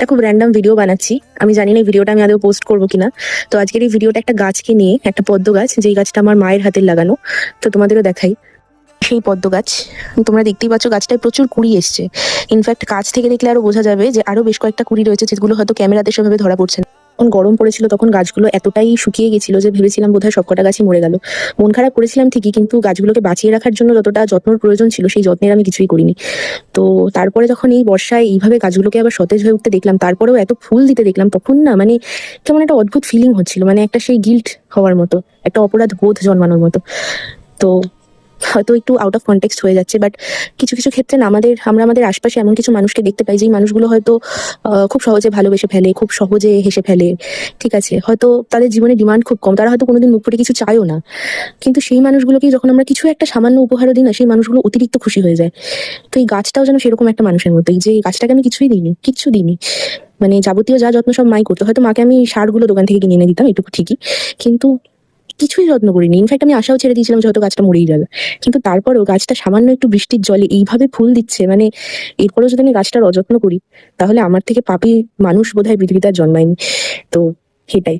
একটা খুব random video বানাচ্ছি। আমি জানি না এই ভিডিওটা আমি আদৌ পোস্ট করবো কিনা। তো আজকের এই ভিডিওটা একটা গাছকে নিয়ে, একটা পদ্ম গাছ, যেই গাছটা আমার মায়ের হাতের লাগানো। তো তোমাদেরও দেখাই সেই পদ্ম গাছ। তোমরা দেখতেই পাচ্ছ গাছটায় প্রচুর কুড়ি এসছে। ইনফ্যাক্ট কাছ থেকে দেখলে আরো বোঝা যাবে যে আরো বেশ কয়েকটা কুড়ি রয়েছে, যেগুলো হয়তো ক্যামেরাতে সেভাবে ধরা পড়ছে না। যখন গরম পড়েছিল তখন গাছগুলো এতটাই শুকিয়ে গেছিল যে ভেবেছিলাম বোধহয় সবকটা গাছই মরে গেল। মন খারাপ করেছিলাম ঠিকই, কিন্তু গাছগুলোকে বাঁচিয়ে রাখার জন্য যতটা যত্নের প্রয়োজন ছিল সেই যত্নের আমি কিছুই করিনি। তো তারপরে যখন এই বর্ষায় এইভাবে গাছগুলোকে আবার সতেজ হয়ে উঠতে দেখলাম, তারপরেও এত ফুল দিতে দেখলাম, তখন না মানে কেমন একটা অদ্ভুত ফিলিং হচ্ছিল, মানে একটা সেই গিল্ট হওয়ার মতো, একটা অপরাধ বোধ জন্মানোর মতো। তো হয়তো একটু আউট অফ কনটেক্সট হয়ে যাচ্ছে, বাট কিছু কিছু ক্ষেত্রে না আমরা আমাদের আশপাশে এমন কিছু মানুষকে দেখতে পাই যেই মানুষগুলো হয়তো খুব সহজে ভালোবেসে ফেলে, খুব সহজে হেসে ফেলে। ঠিক আছে, হয়তো তাদের জীবনে ডিমান্ড খুব কম, তারা হয়তো কোনোদিন মুখ ফুটে কিছু চায়ও না, কিন্তু সেই মানুষগুলোকে যখন আমরা কিছু একটা সামান্য উপহারও দিই না, সেই মানুষগুলো অতিরিক্ত খুশি হয়ে যায়। তো এই গাছটাও যেন সেরকম একটা মানুষের মতোই, যে এই গাছটাকে আমি কিছুই দিইনি, কিচ্ছু দিইনি। মানে যাবতীয় যা যত্ন সব মাই করতো, হয়তো মাকে আমি সারগুলো দোকান থেকে কিনে এনে দিতাম, এটুকু ঠিকই, কিন্তু কিছুই যত্ন করিনি। ইনফ্যাক্ট আমি আশাও ছেড়ে দিয়েছিলাম যে হয়তো গাছটা মরেই যাবে। কিন্তু তারপরেও গাছটা সামান্য একটু বৃষ্টির জলে এইভাবে ফুল দিচ্ছে, মানে এরপরেও যদি আমি গাছটার অযত্ন করি, তাহলে আমার থেকে পাপী মানুষ বোধহয় পৃথিবীতে আর জন্মায়নি। তো সেটাই।